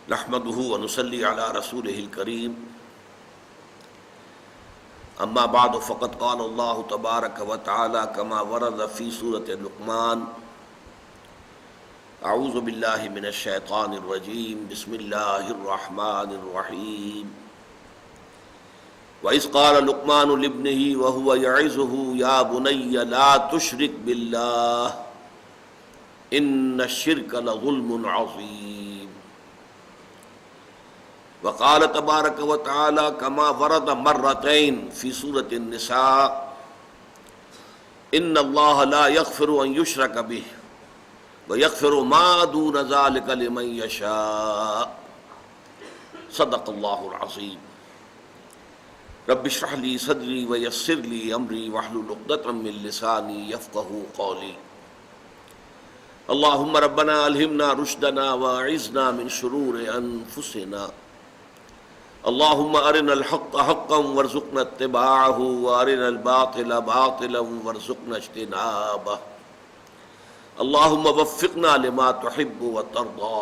نحمده ونصلي على رسوله الكريم اما بعد فقد قال الله تبارك وتعالى كما ورد في سورة لقمان اعوذ بالله من الشيطان الرجيم بسم الله الرحمن الرحيم وإذ قال لقمان لابنه وهو يعظه يا بني لا تشرك بالله إن الشرك لظلم عظيم وقال تبارك وتعالى كما ورد مرتين في سورة النساء إن الله لا يغفر أن يشرك به ويغفر ما دون ذلك لمن يشاء صدق الله العظيم رب اشرح لي صدري ويسر لي امري واحلل عقدة من لساني يفقهوا قولي اللهم ربنا الهمنا رشدنا واعذنا من شرور انفسنا اللهم ارنا الحق حقا وارزقنا اتباعه وارنا الباطل باطلا وارزقنا اجتنابه اللهم وفقنا لما تحب وترضى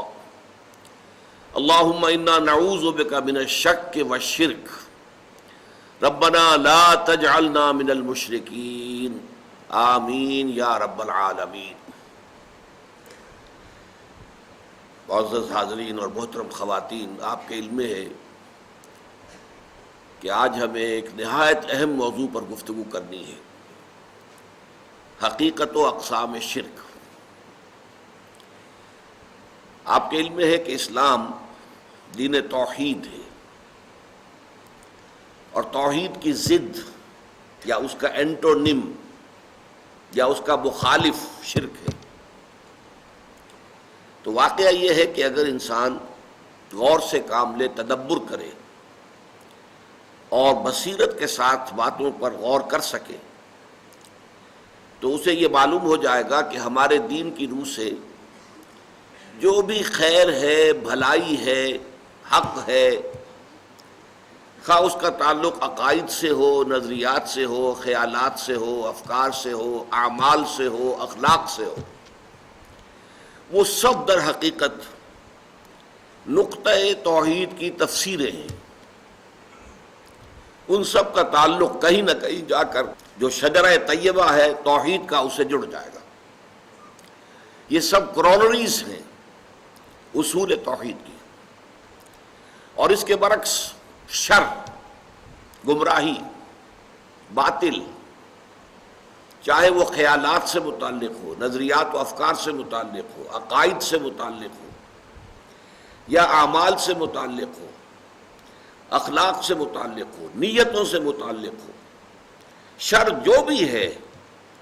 اللهم انا نعوذ بك من الشك والشرك ربنا لا تجعلنا من المشرکین آمین یا رب العالمین۔ معزز حاضرین اور محترم خواتین، آپ کے علم میں ہے کہ آج ہمیں ایک نہایت اہم موضوع پر گفتگو کرنی ہے، حقیقت و اقسام شرک۔ آپ کے علم میں ہے کہ اسلام دین توحید ہے، اور توحید کی ضد یا اس کا اینٹونیم یا اس کا مخالف شرک ہے۔ تو واقعہ یہ ہے کہ اگر انسان غور سے کام لے، تدبر کرے اور بصیرت کے ساتھ باتوں پر غور کر سکے تو اسے یہ معلوم ہو جائے گا کہ ہمارے دین کی روح سے جو بھی خیر ہے، بھلائی ہے، حق ہے، خواہ اس کا تعلق عقائد سے ہو، نظریات سے ہو، خیالات سے ہو، افکار سے ہو، اعمال سے ہو، اخلاق سے ہو، وہ سب در حقیقت نقطہ توحید کی تفسیریں ہیں۔ ان سب کا تعلق کہیں نہ کہیں جا کر جو شجرہ طیبہ ہے توحید کا، اسے جڑ جائے گا۔ یہ سب کرونریز ہیں اصول توحید کی۔ اور اس کے برعکس شر، گمراہی، باطل، چاہے وہ خیالات سے متعلق ہو، نظریات و افکار سے متعلق ہو، عقائد سے متعلق ہو، یا اعمال سے متعلق ہو، اخلاق سے متعلق ہو، نیتوں سے متعلق ہو، شر جو بھی ہے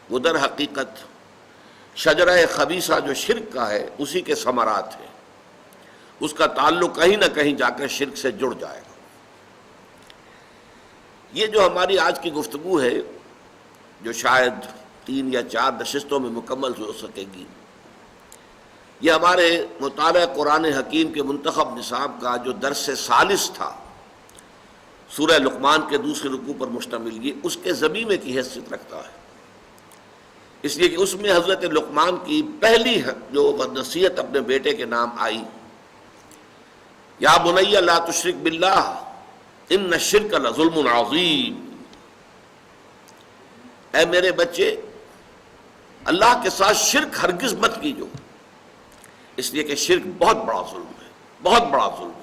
وہ در حقیقت شجرہ خبیثہ جو شرک کا ہے اسی کے ثمرات ہیں۔ اس کا تعلق کہیں نہ کہیں جا کر شرک سے جڑ جائے گا۔ یہ جو ہماری آج کی گفتگو ہے، جو شاید 3 یا 4 نشستوں میں مکمل ہو سکے گی، یہ ہمارے مطالعہ قرآن حکیم کے منتخب نصاب کا جو درس ثالث تھا، سورہ لقمان کے دوسرے رکوع پر مشتمل، یہ اس کے ضمیمے کی حیثیت رکھتا ہے، اس لیے کہ اس میں حضرت لقمان کی پہلی جو نصیحت اپنے بیٹے کے نام آئی، یا بنی لا تشرک باللہ ان الشرک لظلم عظیم، اے میرے بچے اللہ کے ساتھ شرک ہرگز مت کیجو، اس لیے کہ شرک بہت بڑا ظلم ہے، بہت بڑا ظلم ہے۔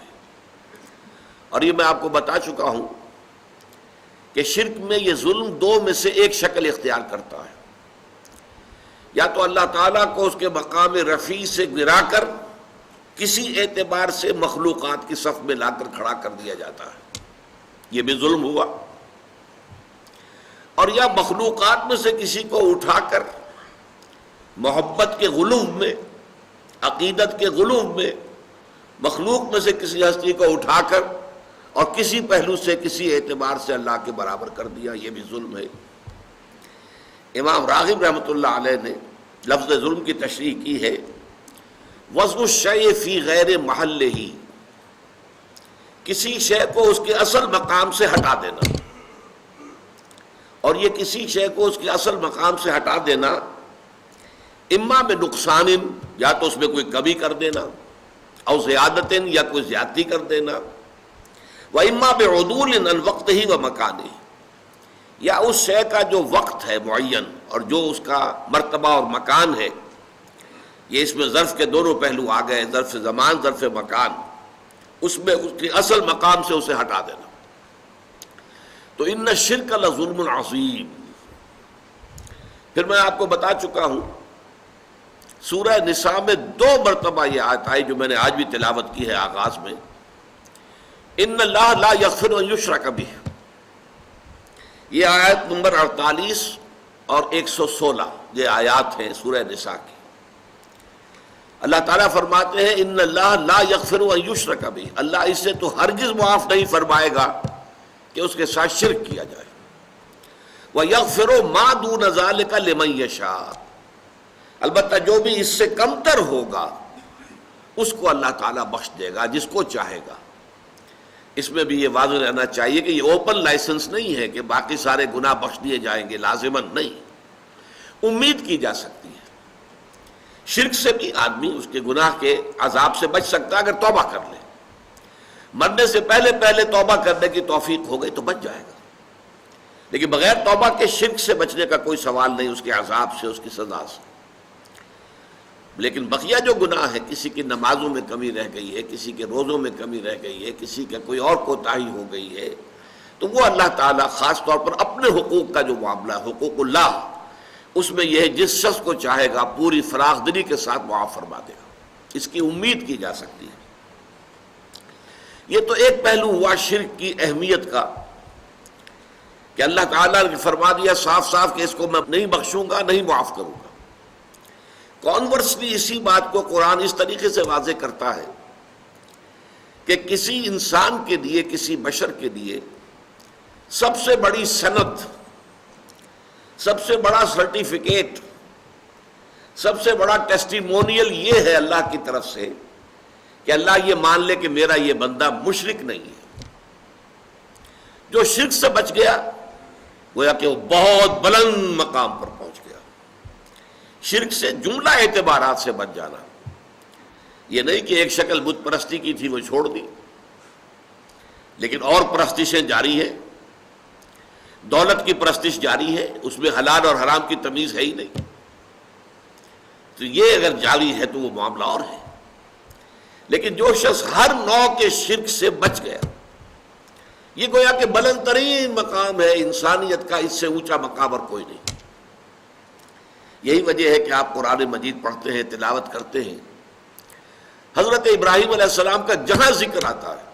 اور یہ میں آپ کو بتا چکا ہوں کہ شرک میں یہ ظلم 2 میں سے ایک شکل اختیار کرتا ہے، یا تو اللہ تعالیٰ کو اس کے مقام رفیع سے گرا کر کسی اعتبار سے مخلوقات کی صف میں لا کر کھڑا کر دیا جاتا ہے، یہ بھی ظلم ہوا، اور یا مخلوقات میں سے کسی کو اٹھا کر محبت کے غلو میں، عقیدت کے غلو میں، مخلوق میں سے کسی ہستی کو اٹھا کر اور کسی پہلو سے، کسی اعتبار سے اللہ کے برابر کر دیا، یہ بھی ظلم ہے۔ امام راغب رحمۃ اللہ علیہ نے لفظ ظلم کی تشریح کی ہے، وضع الشیء فی غیر محلہ، کسی شے کو اس کے اصل مقام سے ہٹا دینا، اور یہ کسی شے کو اس کے اصل مقام سے ہٹا دینا اما میں نقصان، یا تو اس میں کوئی کمی کر دینا، او زیادتن یا کوئی زیادتی کر دینا، وَإِمَّا بِعُدُولٍ عَنْ وَقْتِهِ وَمَكَانِهِ، یا اس شے کا جو وقت ہے معین اور جو اس کا مرتبہ اور مکان ہے، یہ اس میں ظرف کے دونوں پہلو آ گئے، ظرف زمان ظرف مکان، اس میں اس کی اصل مقام سے اسے ہٹا دینا۔ تو ان الشرک لظلم عظیم۔ پھر میں آپ کو بتا چکا ہوں سورہ نساء میں 2 مرتبہ یہ آیت آئی جو میں نے آج بھی تلاوت کی ہے آغاز میں، ان اللہ لا یغفر ان یشرک بہ، یہ آیت نمبر 48 اور 116 یہ آیات ہیں سورہ نساء کی۔ اللہ تعالیٰ فرماتے ہیں ان اللہ لا یغفر ان یشرک بہ، اللہ اس سے تو ہرگز معاف نہیں فرمائے گا کہ اس کے ساتھ شرک کیا جائے، وَيَغْفِرُ مَا دُونَ ذَلِكَ لِمَن يَشَاءُ، البتہ جو بھی اس سے کمتر ہوگا اس کو اللہ تعالیٰ بخش دے گا جس کو چاہے گا۔ اس میں بھی یہ واضح رہنا چاہیے کہ یہ اوپن لائسنس نہیں ہے کہ باقی سارے گناہ بخش دیے جائیں گے، لازماً نہیں، امید کی جا سکتی ہے۔ شرک سے بھی آدمی اس کے گناہ کے عذاب سے بچ سکتا ہے اگر توبہ کر لے، مرنے سے پہلے توبہ کرنے کی توفیق ہو گئی تو بچ جائے گا، لیکن بغیر توبہ کے شرک سے بچنے کا کوئی سوال نہیں، اس کے عذاب سے، اس کی سزا سے۔ لیکن بقیہ جو گناہ ہے، کسی کی نمازوں میں کمی رہ گئی ہے، کسی کے روزوں میں کمی رہ گئی ہے، کسی کا کوئی اور کوتاہی ہو گئی ہے، تو وہ اللہ تعالیٰ خاص طور پر اپنے حقوق کا جو معاملہ ہے، حقوق اللہ، اس میں یہ ہے جس شخص کو چاہے گا پوری فراخ دلی کے ساتھ معاف فرما دے گا، اس کی امید کی جا سکتی ہے۔ یہ تو ایک پہلو ہوا شرک کی اہمیت کا کہ اللہ تعالیٰ نے فرما دیا صاف صاف کہ اس کو میں نہیں بخشوں گا، نہیں معاف کروں گا۔ کانورسلی اسی بات کو قرآن اس طریقے سے واضح کرتا ہے کہ کسی انسان کے لیے، کسی بشر کے لیے سب سے بڑی سند، سب سے بڑا سرٹیفکیٹ، سب سے بڑا ٹیسٹیمونیل یہ ہے اللہ کی طرف سے کہ اللہ یہ مان لے کہ میرا یہ بندہ مشرک نہیں ہے۔ جو شرک سے بچ گیا گویا کہ وہ بہت بلند مقام پر پہنچ گیا۔ شرک سے جملہ اعتبارات سے بچ جانا، یہ نہیں کہ ایک شکل بت پرستی کی تھی وہ چھوڑ دی، لیکن اور پرستشیں جاری ہیں، دولت کی پرستش جاری ہے، اس میں حلال اور حرام کی تمیز ہے ہی نہیں، تو یہ اگر جاری ہے تو وہ معاملہ اور ہے۔ لیکن جو شخص ہر نوع کے شرک سے بچ گیا، یہ گویا کہ بلند ترین مقام ہے انسانیت کا، اس سے اونچا مقام اور کوئی نہیں۔ یہی وجہ ہے کہ آپ قرآن مجید پڑھتے ہیں، تلاوت کرتے ہیں، حضرت ابراہیم علیہ السلام کا جہاں ذکر آتا ہے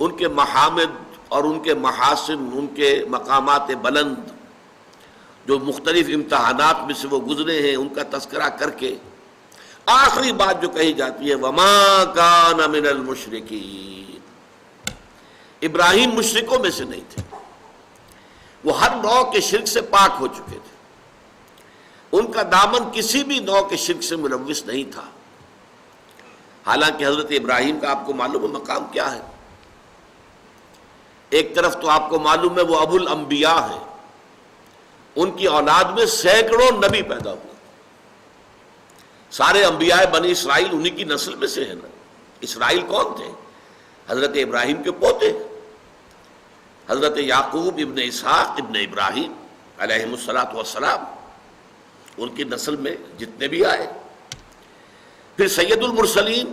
ان کے محامد اور ان کے محاسن، ان کے مقامات بلند جو مختلف امتحانات میں سے وہ گزرے ہیں، ان کا تذکرہ کر کے آخری بات جو کہی جاتی ہے وَمَا كَانَ مِنَ الْمُشْرِكِينَ، ابراہیم مشرکوں میں سے نہیں تھے، وہ ہر نوع کے شرک سے پاک ہو چکے تھے، ان کا دامن کسی بھی نوع کے شرک سے ملوث نہیں تھا۔ حالانکہ حضرت ابراہیم کا آپ کو معلوم ہے مقام کیا ہے، ایک طرف تو آپ کو معلوم ہے وہ ابو الانبیاء ہیں، ان کی اولاد میں سینکڑوں نبی پیدا ہوئے، سارے انبیاء بنی اسرائیل انہی کی نسل میں سے ہیں نا۔ اسرائیل کون تھے؟ حضرت ابراہیم کے پوتے، حضرت یعقوب ابن اسحاق ابن ابراہیم علیہم السلام، ان کی نسل میں جتنے بھی آئے۔ پھر سید المرسلین،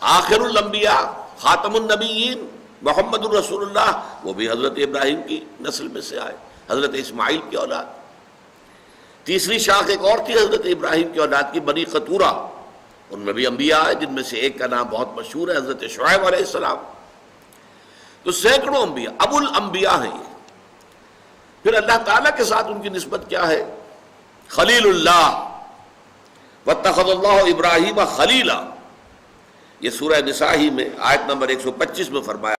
آخر الانبیاء، خاتم النبیین محمد الرسول اللہ، وہ بھی حضرت ابراہیم کی نسل میں سے آئے، حضرت اسماعیل کی اولاد۔ تیسری شاخ ایک اور تھی حضرت ابراہیم کی اولاد کی، بنی قطورہ، ان میں بھی انبیاء آئے، جن میں سے ایک کا نام بہت مشہور ہے حضرت شعیب علیہ السلام۔ تو سینکڑوں انبیاء، ابو الانبیاء ہیں یہ۔ پھر اللہ تعالیٰ کے ساتھ ان کی نسبت کیا ہے؟ خلیل اللہ، واتخذ اللہ ابراہیم خلیلا، یہ سورہ نساء ہی میں آیت نمبر 125 میں فرمایا۔